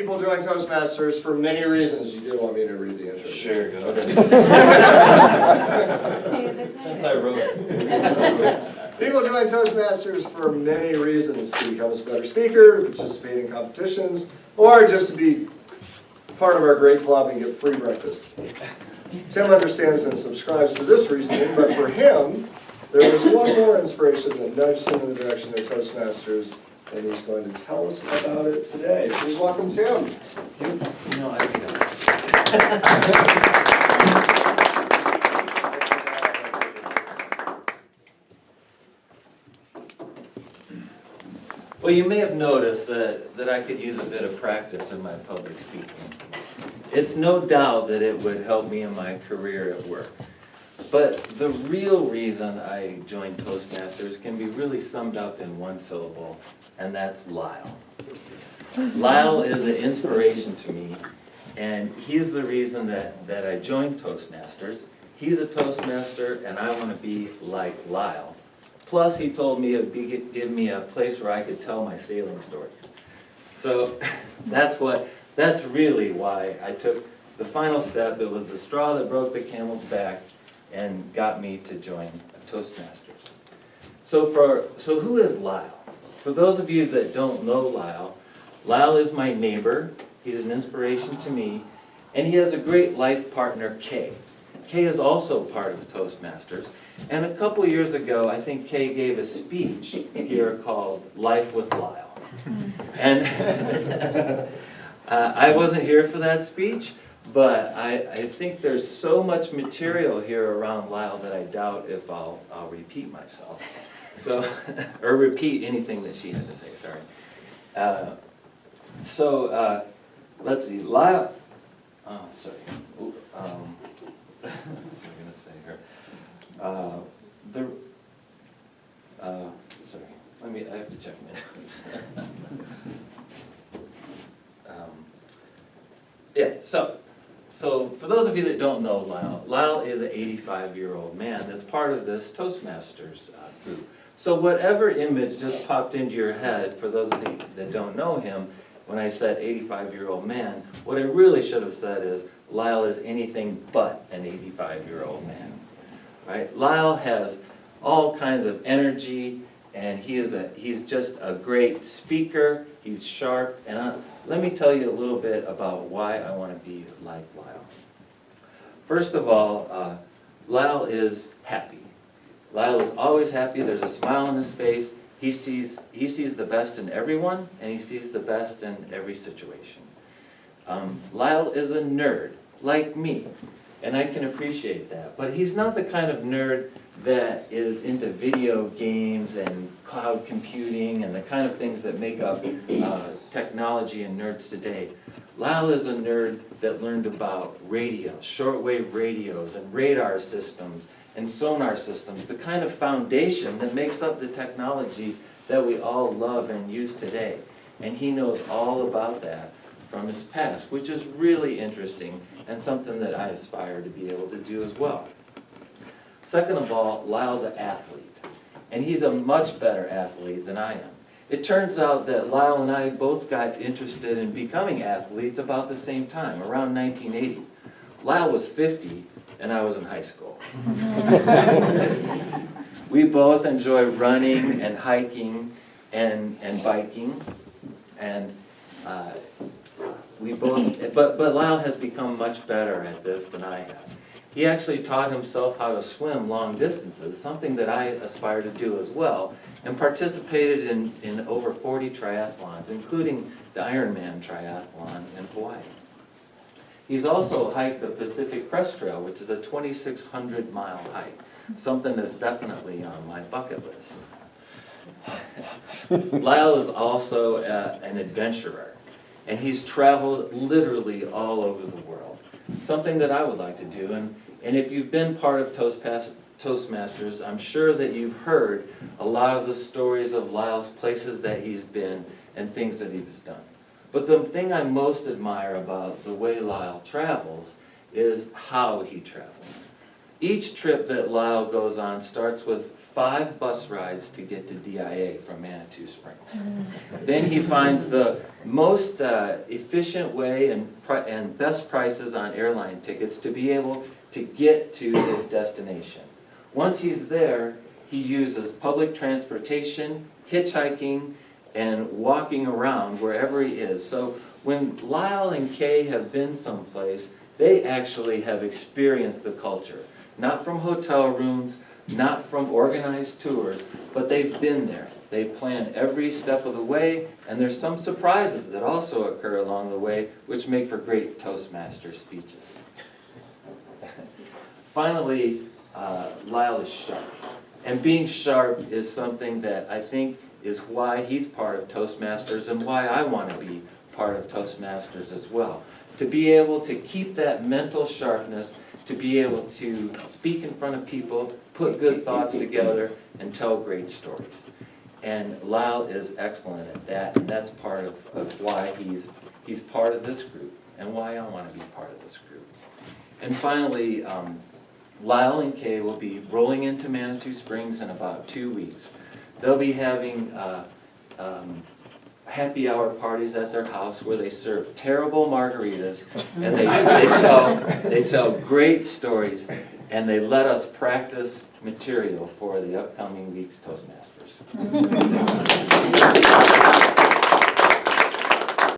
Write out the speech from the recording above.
People join Toastmasters for many reasons. You do want me to read the intro? Sure, go Okay. Since I wrote it. People join Toastmasters for many reasons: to become a better speaker, to participate in competitions, or just to be part of our great club and get free breakfast. Tim understands and subscribes to this reasoning, but for him, there was one more inspiration that nudged him in the direction of Toastmasters, and he's going to tell us about it today. Please welcome Tim. You know, well, you may have noticed that I could use a bit of practice in my public speaking. It's no doubt that it would help me in my career at work. But the real reason I joined Toastmasters can be really summed up in one syllable, and that's Lyle. Lyle is an inspiration to me, and he's the reason that I joined Toastmasters. He's a Toastmaster, and I want to be like Lyle. Plus, he told me it would give me a place where I could tell my sailing stories. So that's really why I took the final step. It was the straw that broke the camel's back and got me to join Toastmasters. So who is Lyle? For those of you that don't know Lyle, Lyle is my neighbor. He's an inspiration to me, and he has a great life partner, Kay. Kay is also part of Toastmasters, and a couple years ago, I think Kay gave a speech here called Life with Lyle. And I wasn't here for that speech, but I think there's so much material here around Lyle that I doubt if I'll repeat myself. So, or repeat anything that she had to say, sorry. Let's see, Lyle, sorry. What was I going to say here? Sorry, I have to check my notes. So for those of you that don't know Lyle, Lyle is an 85-year-old man that's part of this Toastmasters group. So whatever image just popped into your head, for those of you that don't know him, when I said 85-year-old man, what I really should have said is Lyle is anything but an 85-year-old man. Right? Lyle has all kinds of energy, and he's just a great speaker. He's sharp, and let me tell you a little bit about why I want to be like Lyle. First of all, Lyle is happy. Lyle is always happy. There's a smile on his face. He sees the best in everyone, and he sees the best in every situation. Lyle is a nerd, like me, and I can appreciate that. But he's not the kind of nerd that is into video games and cloud computing and the kind of things that make up technology and nerds today. Lyle is a nerd that learned about radio, shortwave radios, and radar systems, and sonar systems, the kind of foundation that makes up the technology that we all love and use today. And he knows all about that from his past, which is really interesting and something that I aspire to be able to do as well. Second of all, Lyle's an athlete, and he's a much better athlete than I am. It turns out that Lyle and I both got interested in becoming athletes about the same time, around 1980. Lyle was 50, and I was in high school. We both enjoy running and hiking and biking, and but Lyle has become much better at this than I have. He actually taught himself how to swim long distances, something that I aspire to do as well, and participated in over 40 triathlons, including the Ironman triathlon in Hawaii. He's also hiked the Pacific Crest Trail, which is a 2,600-mile hike, something that's definitely on my bucket list. Lyle is also an adventurer, and he's traveled literally all over the world, something that I would like to do. And if you've been part of Toastmasters, I'm sure that you've heard a lot of the stories of Lyle's places that he's been and things that he's done. But the thing I most admire about the way Lyle travels is how he travels. Each trip that Lyle goes on starts with 5 bus rides to get to DIA from Manitou Springs. Then he finds the most efficient way and best prices on airline tickets to be able to get to his destination. Once he's there, he uses public transportation, hitchhiking, and walking around wherever he is. So when Lyle and Kay have been someplace, they actually have experienced the culture. Not from hotel rooms, not from organized tours, but they've been there. They plan every step of the way, and there's some surprises that also occur along the way, which make for great Toastmasters speeches. Finally, Lyle is sharp. And being sharp is something that I think is why he's part of Toastmasters and why I want to be part of Toastmasters as well. To be able to keep that mental sharpness, to be able to speak in front of people, put good thoughts together, and tell great stories. And Lyle is excellent at that, and that's part of why he's part of this group, and why I want to be part of this group. And finally, Lyle and Kay will be rolling into Manitou Springs in about 2 weeks. They'll be having happy hour parties at their house where they serve terrible margaritas and they tell great stories, and they let us practice material for the upcoming week's Toastmasters.